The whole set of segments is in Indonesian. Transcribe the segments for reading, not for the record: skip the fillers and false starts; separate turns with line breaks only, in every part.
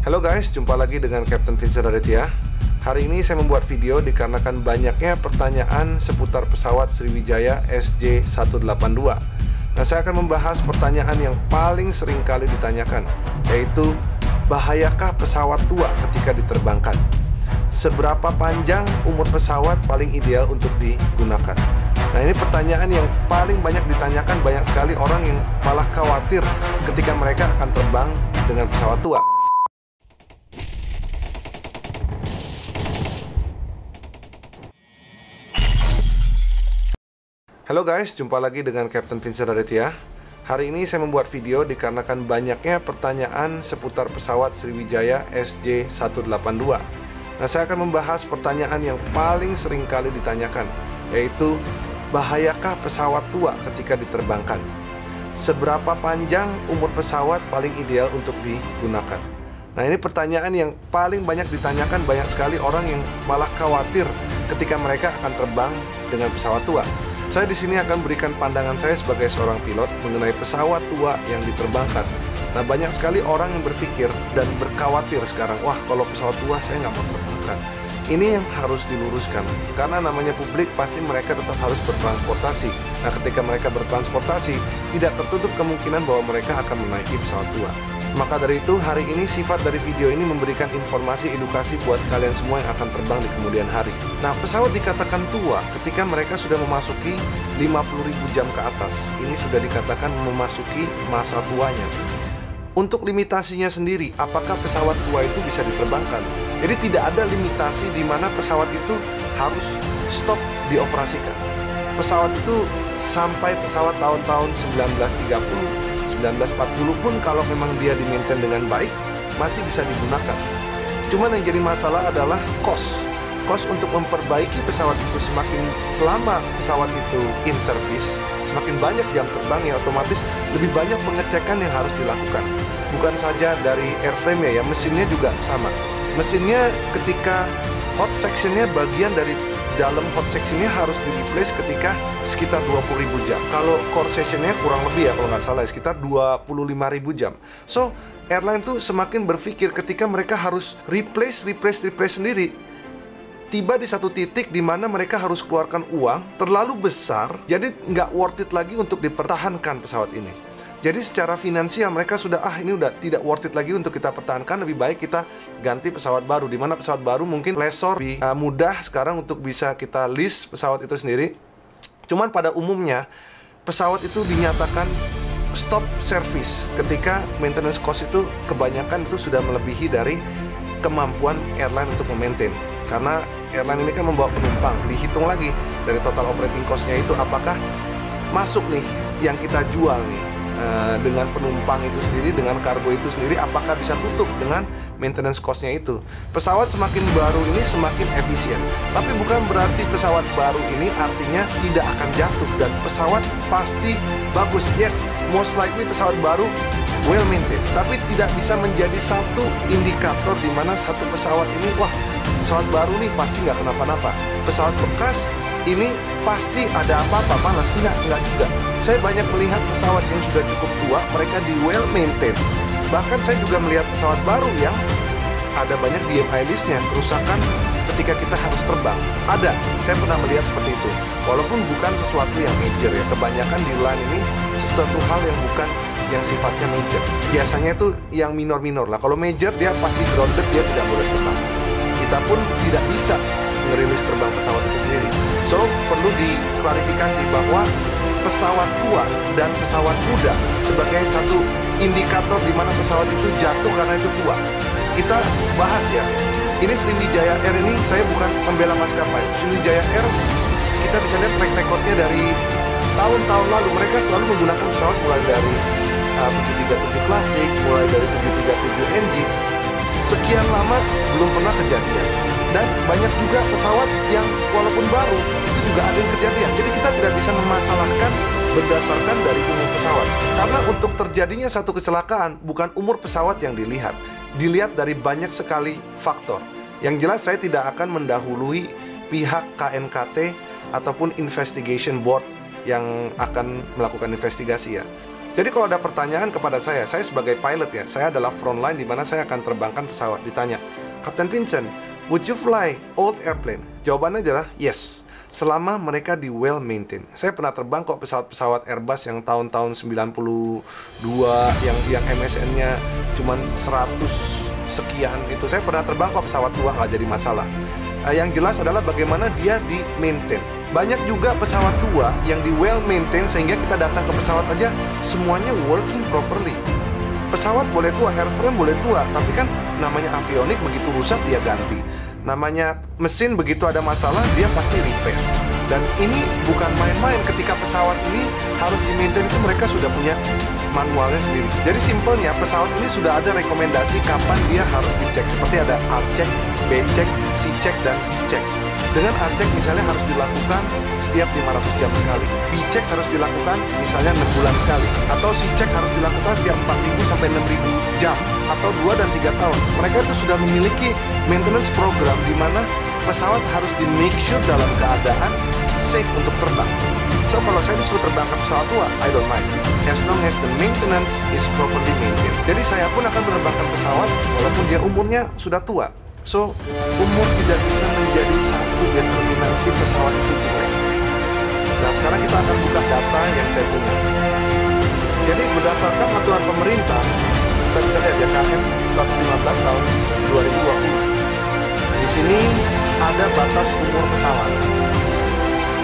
Halo guys, jumpa lagi dengan Captain Vincent Aditya. Hari ini saya membuat video dikarenakan banyaknya pertanyaan seputar pesawat Sriwijaya SJ182. Nah, saya akan membahas pertanyaan yang paling sering kali ditanyakan, yaitu bahayakah pesawat tua ketika diterbangkan? Seberapa panjang umur pesawat paling ideal untuk digunakan? Nah, ini pertanyaan yang paling banyak ditanyakan. Banyak sekali orang yang malah khawatir ketika mereka akan terbang dengan pesawat tua. Halo guys, jumpa lagi dengan Captain Vincent Aditya. Hari ini saya membuat video dikarenakan banyaknya pertanyaan seputar pesawat Sriwijaya SJ182. Nah, saya akan membahas pertanyaan yang paling sering kali ditanyakan, yaitu bahayakah pesawat tua ketika diterbangkan? Seberapa panjang umur pesawat paling ideal untuk digunakan? Nah, ini pertanyaan yang paling banyak ditanyakan. Banyak sekali orang yang malah khawatir ketika mereka akan terbang dengan pesawat tua. Saya di sini akan berikan pandangan saya sebagai seorang pilot mengenai pesawat tua yang diterbangkan. Nah, banyak sekali orang yang berpikir dan berkhawatir sekarang, wah, kalau pesawat tua saya nggak mau terbangkan. Ini yang harus diluruskan, karena namanya publik pasti mereka tetap harus bertransportasi. Nah, ketika mereka bertransportasi, tidak tertutup kemungkinan bahwa mereka akan menaiki pesawat tua. Maka dari itu, hari ini sifat dari video ini memberikan informasi edukasi buat kalian semua yang akan terbang di kemudian hari. Nah, pesawat dikatakan tua ketika mereka sudah memasuki 50.000 jam ke atas. Ini sudah dikatakan memasuki masa tuanya. Untuk limitasinya sendiri, apakah pesawat tua itu bisa diterbangkan? Jadi tidak ada limitasi di mana pesawat itu harus stop dioperasikan. Pesawat itu sampai pesawat tahun-tahun 1930, 1940 pun kalau memang dia di-maintain dengan baik, masih bisa digunakan. Cuman yang jadi masalah adalah cost untuk memperbaiki pesawat itu. Semakin lama pesawat itu in service, semakin banyak jam terbang, ya otomatis lebih banyak pengecekan yang harus dilakukan. Bukan saja dari airframe-nya, ya mesinnya juga sama. Mesinnya ketika hot sectionnya, bagian dari dalam hot sectionnya harus di-replace ketika sekitar 20.000 jam. Kalau core sectionnya kurang lebih, ya kalau nggak salah, sekitar 25.000 jam. So, airline tuh semakin berpikir ketika mereka harus replace sendiri. Tiba di satu titik di mana mereka harus keluarkan uang terlalu besar, jadi nggak worth it lagi untuk dipertahankan pesawat ini. Jadi secara finansial mereka sudah, ini udah tidak worth it lagi untuk kita pertahankan, lebih baik kita ganti pesawat baru. Dimana pesawat baru mungkin lessor lebih mudah sekarang untuk bisa kita lease pesawat itu sendiri. Cuman pada umumnya pesawat itu dinyatakan stop service ketika maintenance cost itu kebanyakan itu sudah melebihi dari kemampuan airline untuk memaintain. Karena airline ini kan membawa penumpang, dihitung lagi dari total operating cost-nya itu apakah masuk nih yang kita jual nih dengan penumpang itu sendiri, dengan kargo itu sendiri, apakah bisa tutup dengan maintenance cost-nya itu. Pesawat semakin baru ini semakin efisien, tapi bukan berarti pesawat baru ini artinya tidak akan jatuh, dan pesawat pasti bagus. Yes, most likely pesawat baru well maintained, tapi tidak bisa menjadi satu indikator di mana satu pesawat ini, wah, pesawat baru nih pasti nggak kenapa-napa. Pesawat bekas ini pasti ada apa-apa, malas. Enggak juga. Saya banyak melihat pesawat yang sudah cukup tua, mereka di well maintained. Bahkan saya juga melihat pesawat baru yang ada banyak DMI list-nya, kerusakan ketika kita harus terbang. Ada, saya pernah melihat seperti itu. Walaupun bukan sesuatu yang major, ya. Kebanyakan di line ini sesuatu hal yang bukan yang sifatnya major. Biasanya itu yang minor-minor lah. Kalau major dia pasti grounded, dia tidak boleh terbang. Kita pun tidak bisa ngerilis terbang pesawat itu sendiri. So, perlu diklarifikasi bahwa pesawat tua dan pesawat muda sebagai satu indikator di mana pesawat itu jatuh karena itu tua. Kita bahas, ya. Ini Sriwijaya Air ini, saya bukan pembela maskapai. Sriwijaya Air, kita bisa lihat track record-nya dari tahun-tahun lalu. Mereka selalu menggunakan pesawat mulai dari 737 klasik, mulai dari 737 NG. Sekian lama belum pernah kejadian. Dan banyak juga pesawat yang walaupun baru itu juga ada yang kejadian. Jadi kita tidak bisa memasalahkan berdasarkan dari umur pesawat. Karena untuk terjadinya satu kecelakaan bukan umur pesawat yang dilihat dari banyak sekali faktor. Yang jelas saya tidak akan mendahului pihak KNKT ataupun investigation board yang akan melakukan investigasi, ya. Jadi kalau ada pertanyaan kepada saya sebagai pilot ya, saya adalah frontline di mana saya akan terbangkan pesawat. Ditanya, Kapten Vincent, would you fly old airplane? Jawabannya adalah yes, selama mereka di well maintained. Saya pernah terbang kok pesawat-pesawat Airbus yang tahun-tahun 92, yang MSN-nya cuman 100 sekian itu. Saya pernah terbang kok pesawat tua, nggak jadi masalah. Yang jelas adalah bagaimana dia di maintain. Banyak juga pesawat tua yang di well maintain sehingga kita datang ke pesawat aja semuanya working properly. Pesawat boleh tua, airframe boleh tua, tapi kan namanya avionik, begitu rusak dia ganti. Namanya mesin, begitu ada masalah dia pasti repair. Dan ini bukan main-main, ketika pesawat ini harus di maintain itu mereka sudah punya manualnya sendiri. Jadi simpelnya pesawat ini sudah ada rekomendasi kapan dia harus dicek. Seperti ada A check, B check, C check, dan D check. Dengan A check misalnya harus dilakukan setiap 500 jam sekali. B check harus dilakukan misalnya 6 bulan sekali. Atau C check harus dilakukan setiap 4.000 sampai 6.000 jam. Atau 2 dan 3 tahun. Mereka itu sudah memiliki maintenance program di mana pesawat harus di make sure dalam keadaan safe untuk terbang. So kalau saya disuruh terbangkan pesawat tua, I don't mind, as long as the maintenance is properly maintained. Jadi saya pun akan menerbangkan pesawat walaupun dia umurnya sudah tua. So umur tidak bisa menjadi satu determinasi pesawat itu jelek. Nah sekarang kita akan buka data yang saya punya. Jadi berdasarkan aturan pemerintah, kita bisa lihat ya, KM 115 tahun 2020. Di sini ada batas umur pesawat.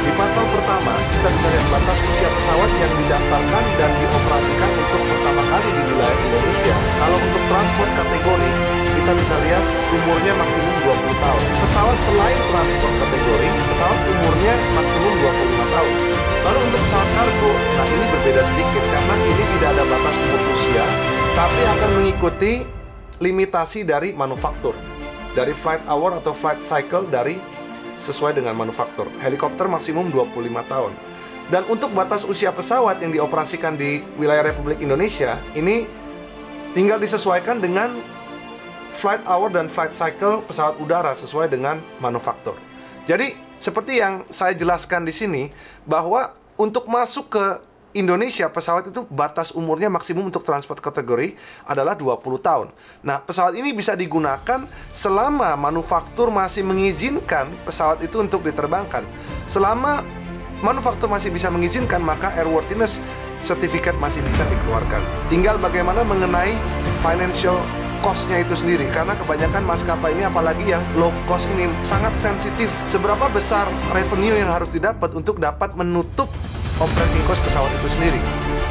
Di pasal pertama, kita bisa lihat batas usia pesawat yang didaftarkan dan dioperasikan untuk pertama kali di wilayah Indonesia. Kalau untuk transport kategori, kita bisa lihat umurnya maksimum 20 tahun. Pesawat selain transport kategori, pesawat umurnya maksimum 25 tahun. Lalu untuk pesawat kargo, nah ini berbeda sedikit karena ini tidak ada batas umur usia, tapi akan mengikuti limitasi dari manufaktur, dari flight hour atau flight cycle dari sesuai dengan manufaktur. Helikopter maksimum 25 tahun. Dan untuk batas usia pesawat yang dioperasikan di wilayah Republik Indonesia, ini tinggal disesuaikan dengan flight hour dan flight cycle pesawat udara sesuai dengan manufaktur. Jadi, seperti yang saya jelaskan di sini, bahwa untuk masuk ke Indonesia, pesawat itu batas umurnya maksimum untuk transport kategori adalah 20 tahun. Nah, pesawat ini bisa digunakan selama manufaktur masih mengizinkan pesawat itu untuk diterbangkan. Selama manufaktur masih bisa mengizinkan, maka airworthiness certificate masih bisa dikeluarkan. Tinggal bagaimana mengenai financial cost-nya itu sendiri. Karena kebanyakan maskapai ini, apalagi yang low cost ini, sangat sensitif. Seberapa besar revenue yang harus didapat untuk dapat menutup operating cost pesawat itu sendiri.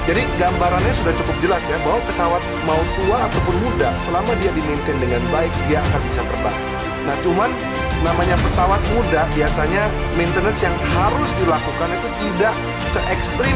Jadi gambarannya sudah cukup jelas ya, bahwa pesawat mau tua ataupun muda, selama dia di-maintain dengan baik, dia akan bisa terbang. Nah cuman namanya pesawat muda, biasanya maintenance yang harus dilakukan itu tidak se-ekstrim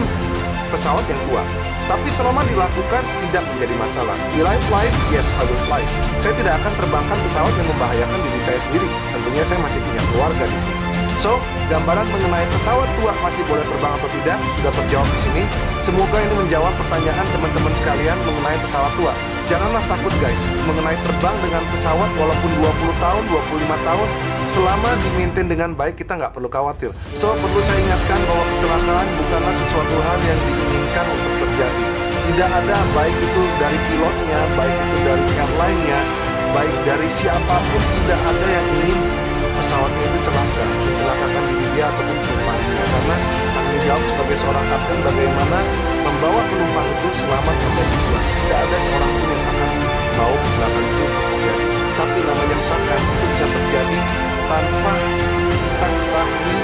pesawat yang tua. Tapi selama dilakukan tidak menjadi masalah. Will I fly? Yes, I will fly. Saya tidak akan terbangkan pesawat yang membahayakan diri saya sendiri. Tentunya saya masih punya keluarga di sini. So, gambaran mengenai pesawat tua masih boleh terbang atau tidak sudah terjawab di sini. Semoga ini menjawab pertanyaan teman-teman sekalian mengenai pesawat tua. Janganlah takut guys, mengenai terbang dengan pesawat walaupun 20 tahun, 25 tahun, selama di-maintain dengan baik kita nggak perlu khawatir. So, perlu saya ingatkan bahwa kecelakaan bukanlah sesuatu hal yang diinginkan untuk terjadi. Tidak ada, baik itu dari pilotnya, baik itu dari airline-nya, baik dari siapapun, tidak ada yang ingin pesawatnya itu mencelakakan diri dia ataupun penumpangnya. Karena tanggung jawab sebagai seorang kapten bagaimana membawa penumpang itu selamat sampai tujuan. Tidak ada seorang pun yang akan mau kecelakaan itu terjadi. Tapi namanya kecelakaan itu bisa terjadi tanpa kita ketahui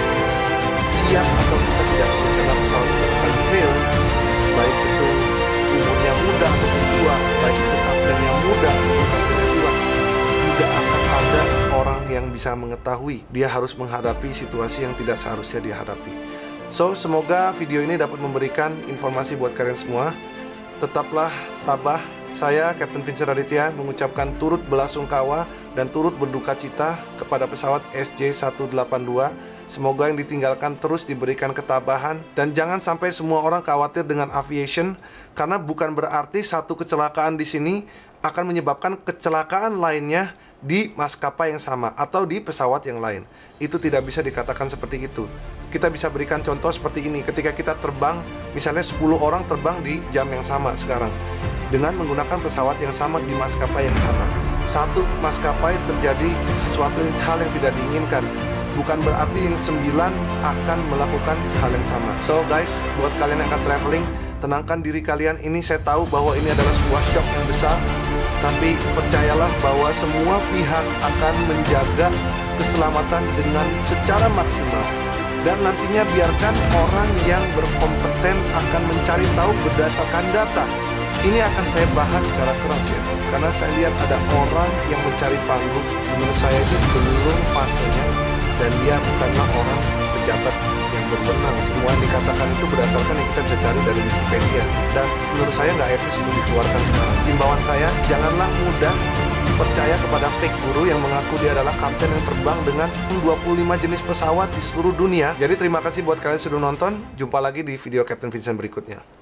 siap atau kita tidak siap, karena pesawat itu akan fail, baik itu umurnya muda ataupun tua, baik itu kaptennya muda ataupun kaptennya tua. Tidak akan ada orang yang bisa mengetahui. Dia harus menghadapi situasi yang tidak seharusnya dihadapi. So, semoga video ini dapat memberikan informasi buat kalian semua. Tetaplah tabah. Saya, Kapten Vincent Raditya, mengucapkan turut belasungkawa dan turut berduka cita kepada pesawat SJ182. Semoga yang ditinggalkan terus diberikan ketabahan. Dan jangan sampai semua orang khawatir dengan aviation, karena bukan berarti satu kecelakaan di sini akan menyebabkan kecelakaan lainnya di maskapai yang sama atau di pesawat yang lain. Itu tidak bisa dikatakan seperti itu. kita bisa berikan contoh seperti ini. Ketika kita terbang, misalnya 10 orang terbang di jam yang sama sekarang, dengan menggunakan pesawat yang sama di maskapai yang sama. Satu maskapai terjadi sesuatu hal yang tidak diinginkan, bukan berarti yang 9 akan melakukan hal yang sama. So guys, buat kalian yang akan traveling, tenangkan diri kalian. Ini saya tahu bahwa ini adalah sebuah shock yang besar, tapi percayalah bahwa semua pihak akan menjaga keselamatan dengan secara maksimal. Dan nantinya biarkan orang yang berkompeten akan mencari tahu berdasarkan data. Ini akan saya bahas secara keras ya, karena saya lihat ada orang yang mencari panggung. Menurut saya itu belum fasenya, dan dia bukanlah orang pejabat yang berwenang. Semua yang dikatakan itu berdasarkan yang kita bisa cari dari Wikipedia, dan menurut saya nggak etis untuk dikeluarkan sekarang. Himbauan saya, janganlah mudah percaya kepada fake guru yang mengaku dia adalah kapten yang terbang dengan 25 jenis pesawat di seluruh dunia. Jadi terima kasih buat kalian yang sudah nonton. Jumpa lagi di video Captain Vincent berikutnya.